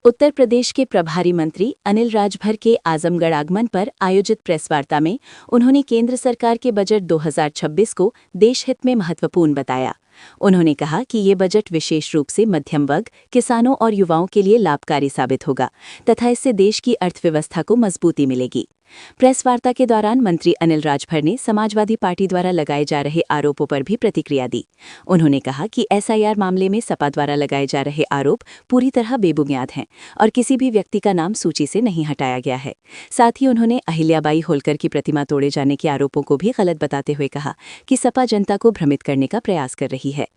उत्तर प्रदेश के प्रभारी मंत्री अनिल राजभर के आजमगढ़ आगमन पर आयोजित प्रेस वार्ता में उन्होंने केंद्र सरकार के बजट 2026 को देशहित में महत्वपूर्ण बताया। उन्होंने कहा कि ये बजट विशेष रूप से मध्यम वर्ग, किसानों और युवाओं के लिए लाभकारी साबित होगा तथा इससे देश की अर्थव्यवस्था को मजबूती मिलेगी। प्रेस वार्ता के दौरान मंत्री अनिल राजभर ने समाजवादी पार्टी द्वारा लगाए जा रहे आरोपों पर भी प्रतिक्रिया दी। उन्होंने कहा कि एसआईआर मामले में सपा द्वारा लगाए जा रहे आरोप पूरी तरह बेबुनियाद हैं और किसी भी व्यक्ति का नाम सूची से नहीं हटाया गया है। साथ ही उन्होंने अहिल्याबाई होलकर की प्रतिमा तोड़े जाने के आरोपों को भी गलत बताते हुए कहा कि सपा जनता को भ्रमित करने का प्रयास कर रही है।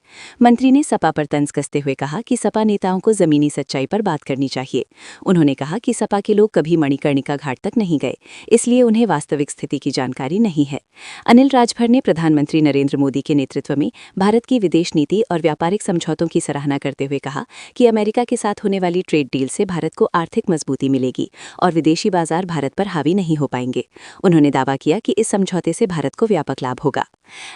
मंत्री ने सपा पर तंज कसते हुए कहा कि सपा नेताओं को जमीनी सच्चाई पर बात करनी चाहिए। उन्होंने कहा कि सपा के लोग कभी मणिकर्णिका घाट तक नहीं गए, इसलिए उन्हें वास्तविक स्थिति की जानकारी नहीं है। अनिल राजभर ने प्रधानमंत्री नरेंद्र मोदी के नेतृत्व में भारत की विदेश नीति और व्यापारिक समझौतों की सराहना करते हुए कहा कि अमेरिका के साथ होने वाली ट्रेड डील से भारत को आर्थिक मजबूती मिलेगी और विदेशी बाजार भारत पर हावी नहीं हो पाएंगे। उन्होंने दावा किया कि इस समझौते से भारत को व्यापक लाभ होगा।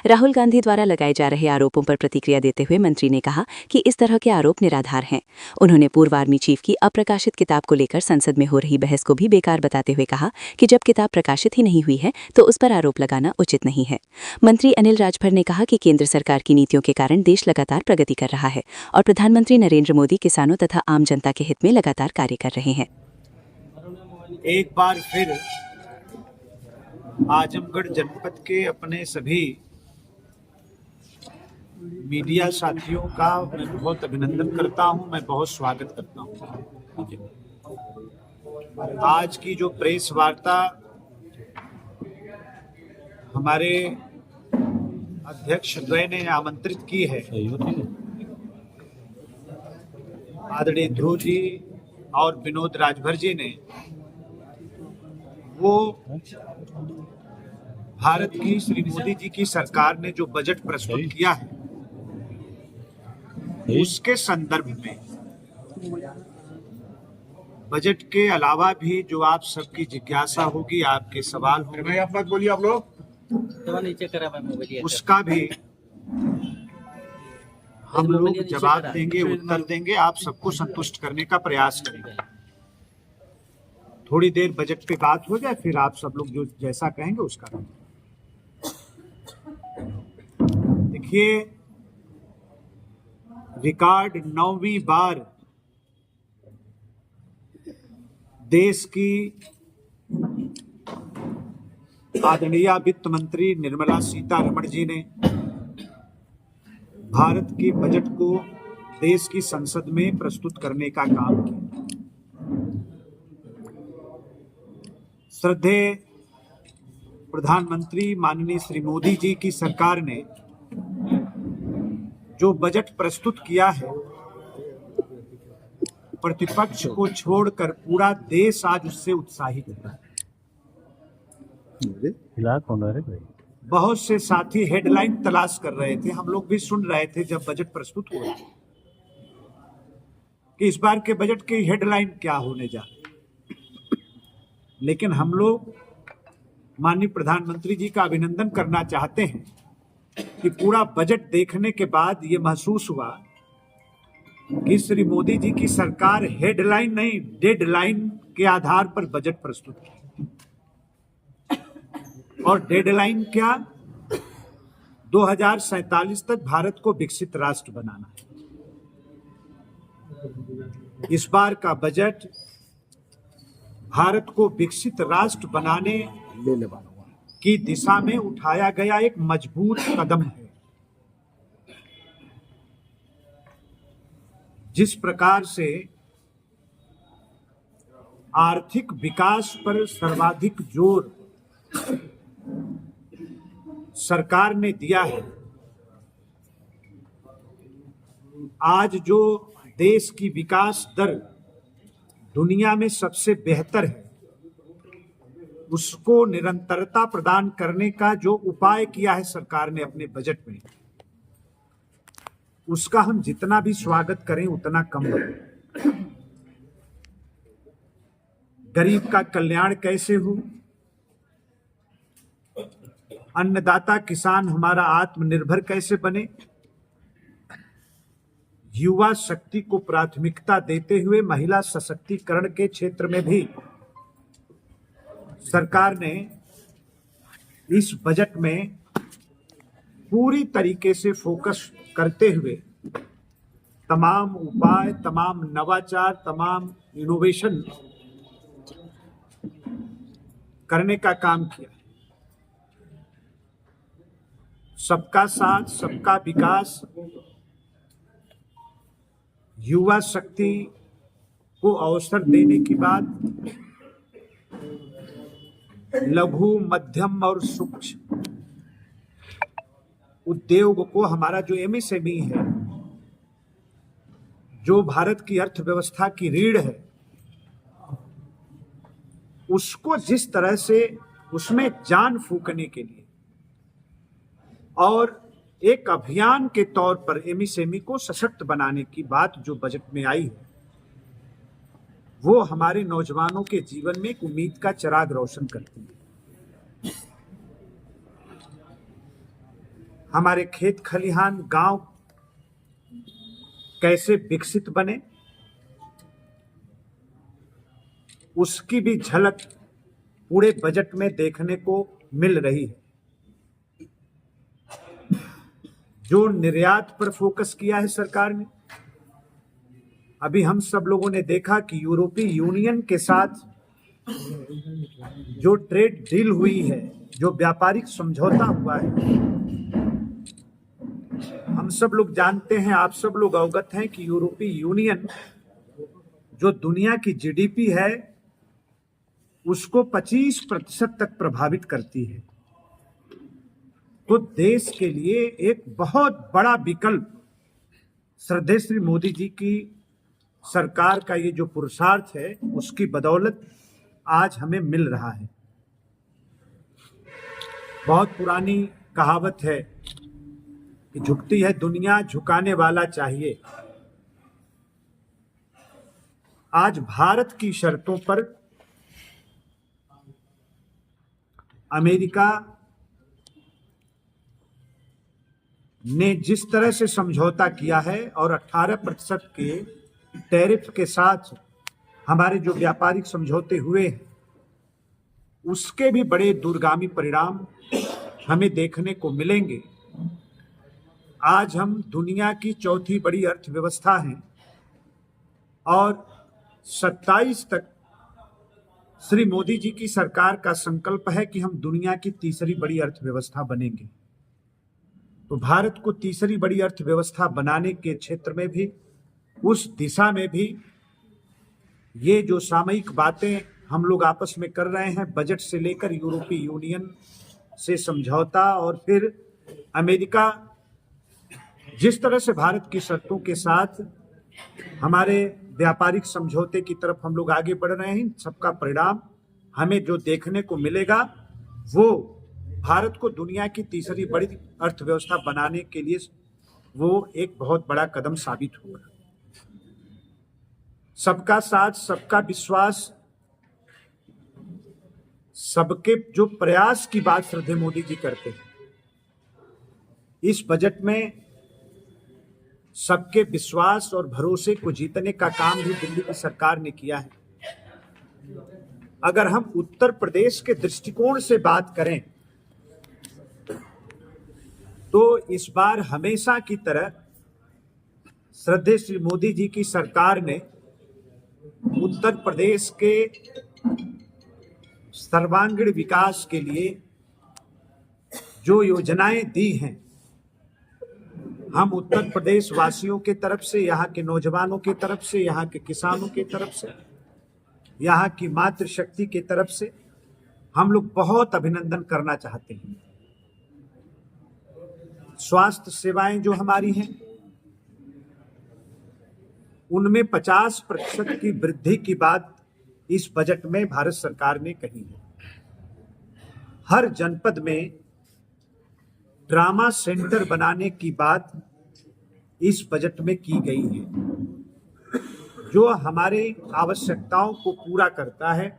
राहुल गांधी द्वारा लगाए जा रहे आरोपों पर प्रतिक्रिया देते हुए मंत्री ने कहा कि इस तरह के आरोप निराधार हैं। उन्होंने पूर्व आर्मी चीफ की अप्रकाशित किताब को लेकर संसद में हो रही बहस को भी बेकार बताते हुए कहा कि जब किताब प्रकाशित ही नहीं हुई है तो उस पर आरोप लगाना उचित नहीं है। मंत्री अनिल राजभर ने कहा कि केंद्र सरकार की नीतियों के कारण देश लगातार प्रगति कर रहा है और प्रधानमंत्री नरेंद्र मोदी किसानों तथा आम जनता के हित में लगातार कार्य कर रहे हैं। एक बार फिर आजमगढ़ जनपद के अपने सभी मीडिया साथियों का मैं बहुत अभिनंदन करता हूं, मैं बहुत स्वागत करता हूं। आज की जो प्रेस वार्ता हमारे अध्यक्ष द्वय ने आमंत्रित की है, आदरणीय ध्रुव जी और विनोद राजभर जी ने, वो भारत की श्री मोदी जी की सरकार ने जो बजट प्रस्तुत किया है उसके संदर्भ में, बजट के अलावा भी जो आप सबकी जिज्ञासा होगी, आपके सवाल होंगे, आप बात बोलिए, आप लोग उसका भी हम लोग जवाब देंगे, उत्तर देंगे, आप सबको संतुष्ट करने का प्रयास करेंगे। थोड़ी देर बजट पे बात हो जाए, फिर आप सब लोग जो जैसा कहेंगे उसका करेंगे। देखिए, रिकॉर्ड 9वीं बार देश की आदरणीय वित्त मंत्री निर्मला सीतारमण जी ने भारत के बजट को देश की संसद में प्रस्तुत करने का काम किया। श्रद्धेय प्रधानमंत्री माननीय श्री मोदी जी की सरकार ने जो बजट प्रस्तुत किया है, प्रतिपक्ष को छोड़कर पूरा देश आज उससे उत्साहित है। बहुत से साथी हेडलाइन तलाश कर रहे थे, हम लोग भी सुन रहे थे जब बजट प्रस्तुत हुआ कि इस बार के बजट की हेडलाइन क्या होने जा रही। लेकिन हम लोग माननीय प्रधानमंत्री जी का अभिनंदन करना चाहते हैं कि पूरा बजट देखने के बाद ये महसूस हुआ कि श्री मोदी जी की सरकार हेडलाइन नहीं, डेडलाइन के आधार पर बजट प्रस्तुत की। और डेडलाइन क्या? 2047 तक भारत को विकसित राष्ट्र बनाना है। इस बार का बजट भारत को विकसित राष्ट्र बनाने की दिशा में उठाया गया एक मजबूत कदम है। जिस प्रकार से आर्थिक विकास पर सर्वाधिक जोर सरकार ने दिया है, आज जो देश की विकास दर दुनिया में सबसे बेहतर है, उसको निरंतरता प्रदान करने का जो उपाय किया है सरकार ने अपने बजट में, उसका हम जितना भी स्वागत करें उतना कम है। गरीब का कल्याण कैसे हो, अन्नदाता किसान हमारा आत्मनिर्भर कैसे बने, युवा शक्ति को प्राथमिकता देते हुए महिला सशक्तिकरण के क्षेत्र में भी सरकार ने इस बजट में पूरी तरीके से फोकस करते हुए तमाम उपाय, तमाम नवाचार, तमाम इनोवेशन करने का काम किया। सबका साथ, सबका विकास, युवा शक्ति को अवसर देने की बात, लघु, मध्यम और सूक्ष्म उद्योग को हमारा जो एमएसएमई है, जो भारत की अर्थव्यवस्था की रीढ़ है, उसको जिस तरह से उसमें जान फूंकने के लिए और एक अभियान के तौर पर एमएसएमई को सशक्त बनाने की बात जो बजट में आई है, वो हमारे नौजवानों के जीवन में एक उम्मीद का चिराग रोशन करती है। हमारे खेत खलिहान, गांव कैसे विकसित बने, उसकी भी झलक पूरे बजट में देखने को मिल रही है। जो निर्यात पर फोकस किया है सरकार ने, अभी हम सब लोगों ने देखा कि यूरोपीय यूनियन के साथ जो ट्रेड डील हुई है, जो व्यापारिक समझौता हुआ है, हम सब लोग जानते हैं, आप सब लोग अवगत हैं कि यूरोपीय यूनियन जो दुनिया की जीडीपी है उसको 25% तक प्रभावित करती है। तो देश के लिए एक बहुत बड़ा विकल्प श्रद्धेय श्री मोदी जी की सरकार का ये जो पुरुषार्थ है उसकी बदौलत आज हमें मिल रहा है। बहुत पुरानी कहावत है कि झुकती है दुनिया, झुकाने वाला चाहिए। आज भारत की शर्तों पर अमेरिका ने जिस तरह से समझौता किया है और 18% के टैरिफ के साथ हमारे जो व्यापारिक समझौते हुए हैं, उसके भी बड़े दूरगामी परिणाम हमें देखने को मिलेंगे। आज हम दुनिया की चौथी बड़ी अर्थव्यवस्था हैं और 27 तक श्री मोदी जी की सरकार का संकल्प है कि हम दुनिया की तीसरी बड़ी अर्थव्यवस्था बनेंगे। तो भारत को तीसरी बड़ी अर्थव्यवस्था बनाने के क्षेत्र में भी, उस दिशा में भी ये जो सामयिक बातें हम लोग आपस में कर रहे हैं, बजट से लेकर यूरोपीय यूनियन से समझौता और फिर अमेरिका जिस तरह से भारत की शर्तों के साथ हमारे व्यापारिक समझौते की तरफ हम लोग आगे बढ़ रहे हैं, सबका परिणाम हमें जो देखने को मिलेगा वो भारत को दुनिया की तीसरी बड़ी अर्थव्यवस्था बनाने के लिए वो एक बहुत बड़ा कदम साबित होगा। सबका साथ, सबका विश्वास, सबके जो प्रयास की बात श्रद्धेय मोदी जी करते हैं, इस बजट में सबके विश्वास और भरोसे को जीतने का काम भी दिल्ली की सरकार ने किया है। अगर हम उत्तर प्रदेश के दृष्टिकोण से बात करें तो इस बार हमेशा की तरह श्रद्धेय श्री मोदी जी की सरकार ने उत्तर प्रदेश के सर्वांगीण विकास के लिए जो योजनाएं दी हैं, हम उत्तर प्रदेश वासियों के तरफ से, यहाँ के नौजवानों के तरफ से, यहाँ के किसानों के तरफ से, यहाँ की मातृशक्ति के तरफ से हम लोग बहुत अभिनंदन करना चाहते हैं। स्वास्थ्य सेवाएं जो हमारी हैं उनमें 50% की वृद्धि की बात इस बजट में भारत सरकार ने कही है। हर जनपद में ट्रामा सेंटर बनाने की बात इस बजट में की गई है, जो हमारे आवश्यकताओं को पूरा करता है।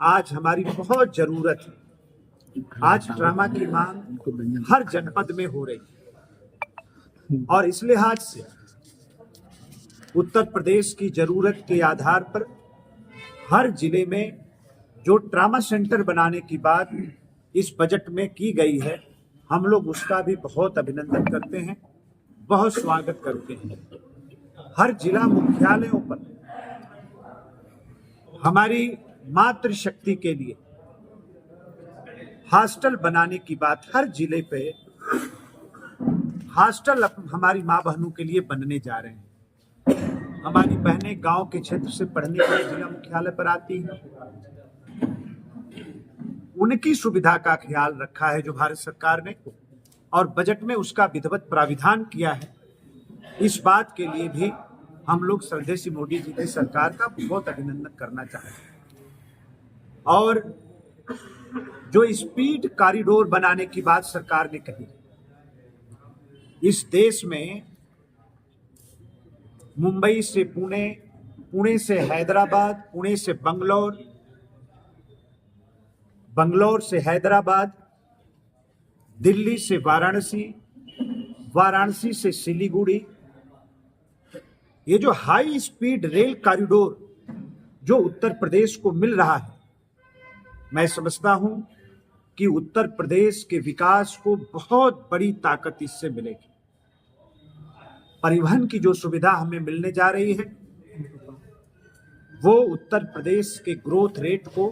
आज हमारी बहुत जरूरत है। आज ट्रामा की मांग हर जनपद में हो रही है और इस लिहाज से उत्तर प्रदेश की जरूरत के आधार पर हर जिले में जो ट्रामा सेंटर बनाने की बात इस बजट में की गई है, हम लोग उसका भी बहुत अभिनंदन करते हैं, बहुत स्वागत करते हैं। हर जिला मुख्यालयों पर हमारी मातृशक्ति के लिए हॉस्टल बनाने की बात, हर जिले पे हॉस्टल हमारी माँ बहनों के लिए बनने जा रहे हैं। हमारी बहनें गांव के क्षेत्र से पढ़ने के लिए जिला मुख्यालय पर आती हैं, उनकी सुविधा का ख्याल रखा है जो भारत सरकार ने, और बजट में उसका विधिवत प्राविधान किया है। इस बात के लिए भी हम लोग श्रद्धेय श्री मोदी जी की सरकार का बहुत अभिनंदन करना चाहते हैं। और जो स्पीड कॉरिडोर बनाने की बात सरकार ने कही, इस देश में मुंबई से पुणे, पुणे से हैदराबाद, पुणे से बंगलौर, बंगलौर से हैदराबाद, दिल्ली से वाराणसी, वाराणसी से सिलीगुड़ी, ये जो हाई स्पीड रेल कॉरिडोर जो उत्तर प्रदेश को मिल रहा है, मैं समझता हूं कि उत्तर प्रदेश के विकास को बहुत बड़ी ताकत इससे मिलेगी। परिवहन की जो सुविधा हमें मिलने जा रही है, वो उत्तर प्रदेश के ग्रोथ रेट को